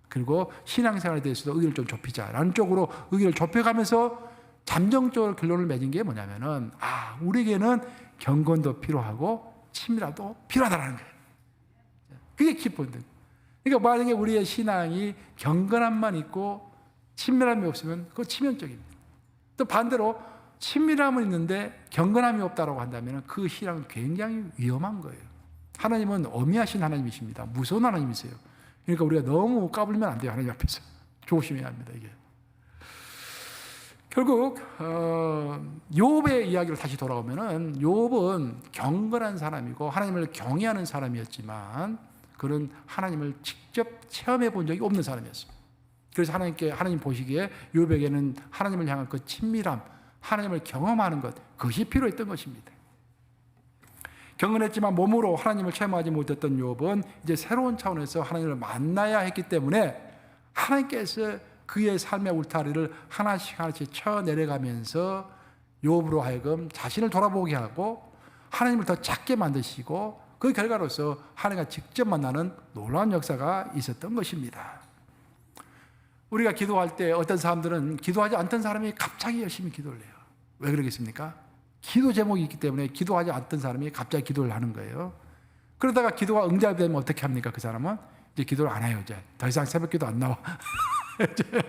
그리고 신앙생활에 대해서도 의견을 좀 좁히자라는 쪽으로 의견을 좁혀가면서 잠정적으로 결론을 맺은 게 뭐냐면은 우리에게는 경건도 필요하고 친밀함도 필요하다는 거예요. 그게 키포인트. 그러니까 만약에 우리의 신앙이 경건함만 있고 친밀함이 없으면 그거 치명적입니다. 또 반대로 친밀함은 있는데 경건함이 없다라고 한다면 그 신앙은 굉장히 위험한 거예요. 하나님은 엄미하신 하나님이십니다. 무서운 하나님이세요. 그러니까 우리가 너무 까불면 안 돼요. 하나님 앞에서. 조심해야 합니다. 이게. 결국 욥의 이야기로 다시 돌아오면은 욥은 경건한 사람이고 하나님을 경외하는 사람이었지만 그는 하나님을 직접 체험해 본 적이 없는 사람이었습니다. 그래서 하나님 보시기에 욥에게는 하나님을 향한 그 친밀함, 하나님을 경험하는 것, 그것이 필요했던 것입니다. 경건했지만 몸으로 하나님을 체험하지 못했던 욥은 이제 새로운 차원에서 하나님을 만나야 했기 때문에 하나님께서 그의 삶의 울타리를 하나씩 쳐내려가면서 욥으로 하여금 자신을 돌아보게 하고 하나님을 더 작게 만드시고 그 결과로서 하나님과 직접 만나는 놀라운 역사가 있었던 것입니다. 우리가 기도할 때 어떤 사람들은 기도하지 않던 사람이 갑자기 열심히 기도를 해요. 왜 그러겠습니까? 기도 제목이 있기 때문에 기도하지 않던 사람이 갑자기 기도를 하는 거예요. 그러다가 기도가 응답이 되면 어떻게 합니까? 그 사람은 이제 기도를 안 해요. 이제 더 이상 새벽 기도 안 나와.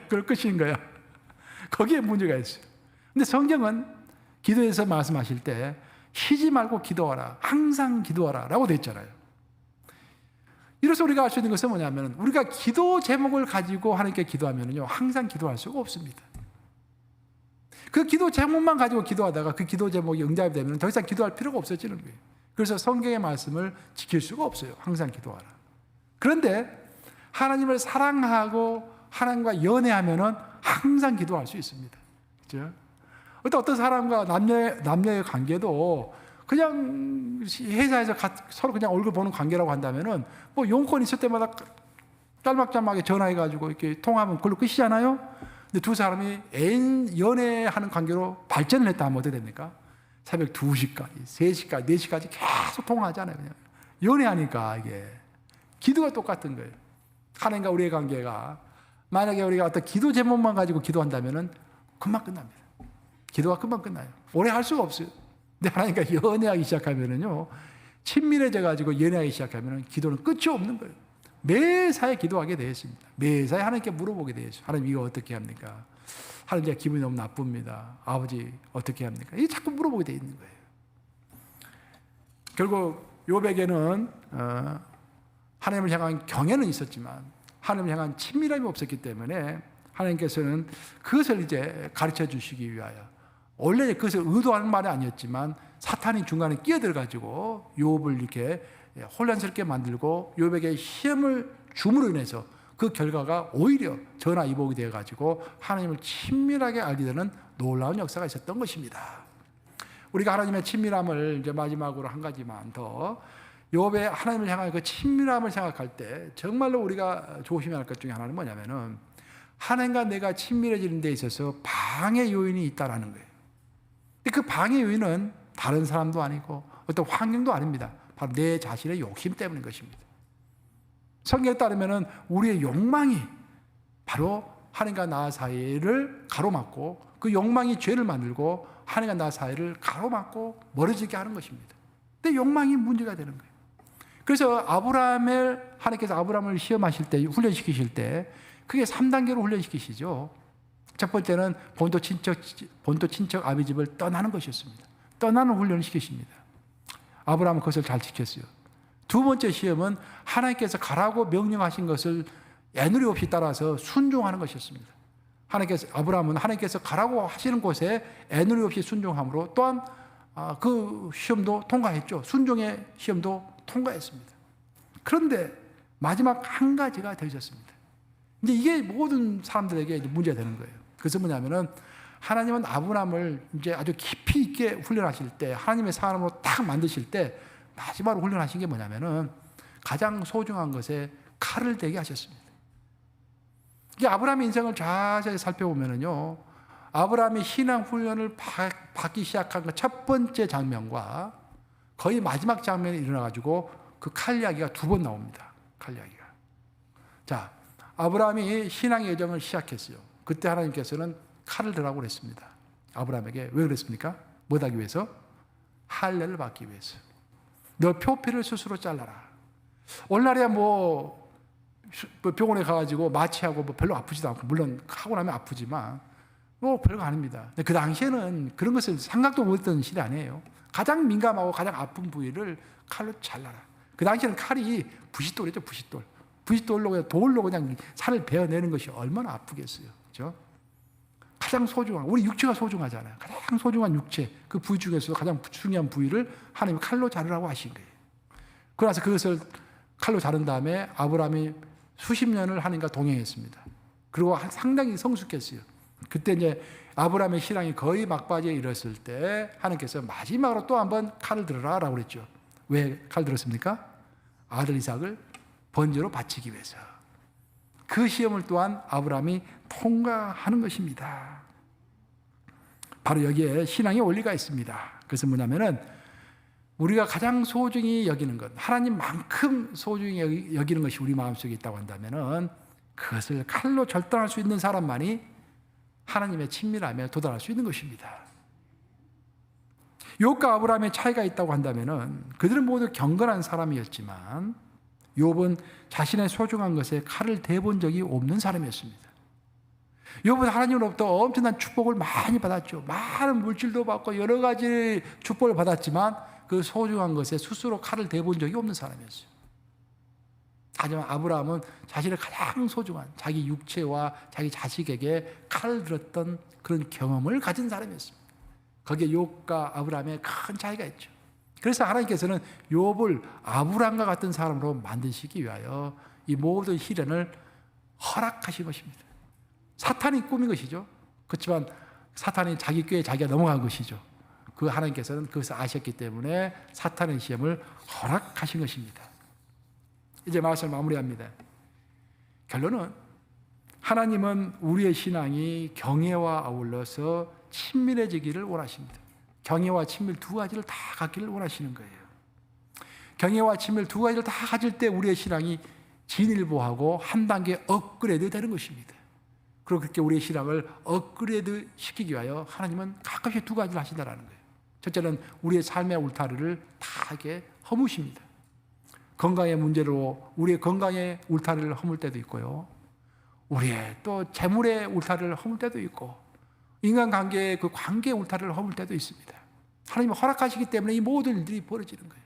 그럴 것인 거야. 거기에 문제가 있어요. 근데 성경은 기도에서 말씀하실 때 쉬지 말고 기도하라. 항상 기도하라. 라고 되어 있잖아요. 이로써 우리가 알 수 있는 것은 뭐냐면 우리가 기도 제목을 가지고 하나님께 기도하면요 항상 기도할 수가 없습니다. 그 기도 제목만 가지고 기도하다가 그 기도 제목이 응답이 되면 더 이상 기도할 필요가 없어지는 거예요. 그래서 성경의 말씀을 지킬 수가 없어요. 항상 기도하라. 그런데 하나님을 사랑하고 하나님과 연애하면은 항상 기도할 수 있습니다. 그렇죠? 어떤 사람과 남녀의 관계도 그냥 회사에서 서로 그냥 얼굴 보는 관계라고 한다면은 뭐 용건 있을 때마다 짤막짤막하게 전화해가지고 이렇게 통화하면 그걸로 끝이잖아요. 근데 두 사람이 애인 연애하는 관계로 발전을 했다 하면 어떻게 됩니까? 새벽 2시까지, 3시까지, 4시까지 계속 통화하잖아요. 그냥 연애하니까 이게 기도가 똑같은 거예요. 하나님과 우리의 관계가 만약에 우리가 어떤 기도 제목만 가지고 기도한다면은 금방 끝납니다. 기도가 금방 끝나요. 오래 할 수가 없어요. 근데 하나님과 연애하기 시작하면은요, 친밀해져 가지고 연애하기 시작하면은 기도는 끝이 없는 거예요. 매사에 기도하게 되어 있습니다. 매사에 하나님께 물어보게 되어 있어요. 하나님 이거 어떻게 합니까? 하나님 제가 기분이 너무 나쁩니다. 아버지 어떻게 합니까? 이게 자꾸 물어보게 되어 있는 거예요. 결국 욥에게는 하나님을 향한 경외는 있었지만 하나님을 향한 친밀함이 없었기 때문에 하나님께서는 그것을 이제 가르쳐 주시기 위하여 원래 그것을 의도하는 말이 아니었지만 사탄이 중간에 끼어들어가지고 욥을 이렇게 혼란스럽게 만들고 욥에게 시험을 줌으로 인해서 그 결과가 오히려 전화위복이 되어가지고 하나님을 친밀하게 알게 되는 놀라운 역사가 있었던 것입니다. 우리가 하나님의 친밀함을 이제 마지막으로 한 가지만 더 욥의 하나님을 향한 그 친밀함을 생각할 때 정말로 우리가 조심해야 할 것 중에 하나는 뭐냐면은 하나님과 내가 친밀해지는 데 있어서 방해 요인이 있다라는 거예요. 그 방해 요인은 다른 사람도 아니고 어떤 환경도 아닙니다. 바로 내 자신의 욕심 때문인 것입니다. 성경에 따르면은 우리의 욕망이 바로 하나님과 나 사이를 가로막고 그 욕망이 죄를 만들고 하나님과 나 사이를 가로막고 멀어지게 하는 것입니다. 근데 욕망이 문제가 되는 거예요. 그래서 하나님께서 아브라함을 시험하실 때, 훈련시키실 때 크게 3단계로 훈련시키시죠. 첫 번째는 본토 친척 아비 집을 떠나는 것이었습니다. 떠나는 훈련을 시키십니다. 아브라함은 그것을 잘 지켰어요. 두 번째 시험은 하나님께서 가라고 명령하신 것을 애누리 없이 따라서 순종하는 것이었습니다. 아브라함은 하나님께서 가라고 하시는 곳에 애누리 없이 순종함으로 또한 그 시험도 통과했죠. 순종의 시험도 통과했습니다. 그런데 마지막 한 가지가 더 있었습니다. 이제 이게 모든 사람들에게 문제가 되는 거예요. 그래서 뭐냐면은 하나님은 아브라함을 이제 아주 깊이 있게 훈련하실 때, 하나님의 사람으로 딱 만드실 때 마지막으로 훈련하신 게 뭐냐면은 가장 소중한 것에 칼을 대게 하셨습니다. 이게 아브라함의 인생을 자세히 살펴보면은요, 아브라함이 신앙 훈련을 받기 시작한 그 첫 번째 장면과 거의 마지막 장면에 일어나가지고 그 칼 이야기가 두 번 나옵니다. 칼 이야기가. 자, 아브라함이 신앙의 여정을 시작했어요. 그때 하나님께서는 칼을 들라고 그랬습니다. 아브라함에게 왜 그랬습니까? 뭐 하기 위해서? 할례를 받기 위해서. 너 표피를 스스로 잘라라. 오늘날이야 뭐 병원에 가가지고 마취하고 뭐 별로 아프지도 않고, 물론 하고 나면 아프지만 뭐 별거 아닙니다. 근데 그 당시에는 그런 것을 생각도 못했던 시대 아니에요. 가장 민감하고 가장 아픈 부위를 칼로 잘라라. 그 당시에는 칼이 부싯돌이죠, 부싯돌. 부싯돌로 그냥 돌로 그냥 살을 베어내는 것이 얼마나 아프겠어요. 그렇죠? 가장 소중한, 우리 육체가 소중하잖아요. 가장 소중한 육체, 그 부위 중에서도 가장 중요한 부위를 하나님이 칼로 자르라고 하신 거예요. 그래서 그것을 칼로 자른 다음에 아브라함이 수십 년을 하나님과 동행했습니다. 그리고 상당히 성숙했어요. 그때 이제 아브라함의 신앙이 거의 막바지에 이르렀을 때 하나님께서 마지막으로 또 한 번 칼을 들어라 라고 그랬죠. 왜 칼 들었습니까? 아들 이삭을 번제로 바치기 위해서. 그 시험을 또한 아브라함이 통과하는 것입니다. 바로 여기에 신앙의 원리가 있습니다. 그래서 뭐냐면은 우리가 가장 소중히 여기는 것, 하나님만큼 소중히 여기는 것이 우리 마음속에 있다고 한다면은 그것을 칼로 절단할 수 있는 사람만이 하나님의 친밀함에 도달할 수 있는 것입니다. 욥과 아브라함의 차이가 있다고 한다면은 그들은 모두 경건한 사람이었지만 욥은 자신의 소중한 것에 칼을 대본 적이 없는 사람이었습니다. 욥은 하나님으로부터 엄청난 축복을 많이 받았죠. 많은 물질도 받고 여러 가지 축복을 받았지만 그 소중한 것에 스스로 칼을 대본 적이 없는 사람이었어요. 하지만 아브라함은 자신의 가장 소중한 자기 육체와 자기 자식에게 칼을 들었던 그런 경험을 가진 사람이었습니다. 거기에 욥과 아브라함의 큰 차이가 있죠. 그래서 하나님께서는 욥을 아브라함과 같은 사람으로 만드시기 위하여 이 모든 시련을 허락하신 것입니다. 사탄이 꾸민 것이죠. 그렇지만 사탄이 자기 꾀에 자기가 넘어간 것이죠. 그 하나님께서는 그것을 아셨기 때문에 사탄의 시험을 허락하신 것입니다. 이제 말씀을 마무리합니다. 결론은 하나님은 우리의 신앙이 경외와 아울러서 친밀해지기를 원하십니다. 경외와 친밀 두 가지를 다 갖기를 원하시는 거예요. 경외와 친밀 두 가지를 다 가질 때 우리의 신앙이 진일보하고 한 단계 업그레이드 되는 것입니다. 그리고 그렇게 우리의 신앙을 업그레이드 시키기 위하여 하나님은 가끔씩 두 가지를 하신다는 거예요. 첫째는 우리의 삶의 울타리를 다하게 허무십니다. 건강의 문제로 우리의 건강의 울타리를 허물 때도 있고요. 우리의 또 재물의 울타리를 허물 때도 있고 인간관계의 그 관계의 울타리를 허물 때도 있습니다. 하나님이 허락하시기 때문에 이 모든 일들이 벌어지는 거예요.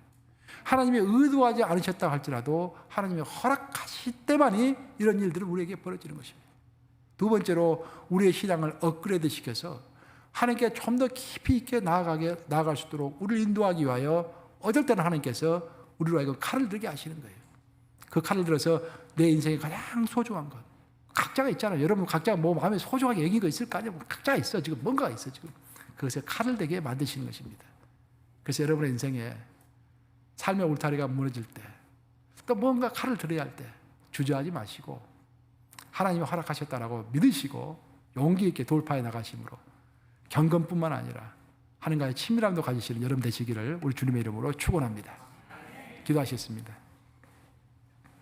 하나님이 의도하지 않으셨다 할지라도 하나님이 허락하실 때만이 이런 일들은 우리에게 벌어지는 것입니다. 두 번째로 우리의 신앙을 업그레이드 시켜서 하나님께 좀 더 깊이 있게 나아갈 수 있도록 우리를 인도하기 위하여 어떨 때는 하나님께서 우리로 하여금 칼을 들게 하시는 거예요. 그 칼을 들어서 내 인생에 가장 소중한 것. 각자가 있잖아요. 여러분 각자가 뭐 마음에 소중하게 여긴 거 있을 거 아니에요. 각자가 있어. 지금 뭔가가 있어. 지금. 그것에 칼을 대게 만드시는 것입니다. 그래서 여러분의 인생에 삶의 울타리가 무너질 때 또 뭔가 칼을 들어야 할 때 주저하지 마시고 하나님이 허락하셨다라고 믿으시고 용기 있게 돌파해 나가심으로 경건뿐만 아니라 하나님과의 친밀함도 가지시는 여러분 되시기를 우리 주님의 이름으로 축원합니다. 기도하시겠습니다.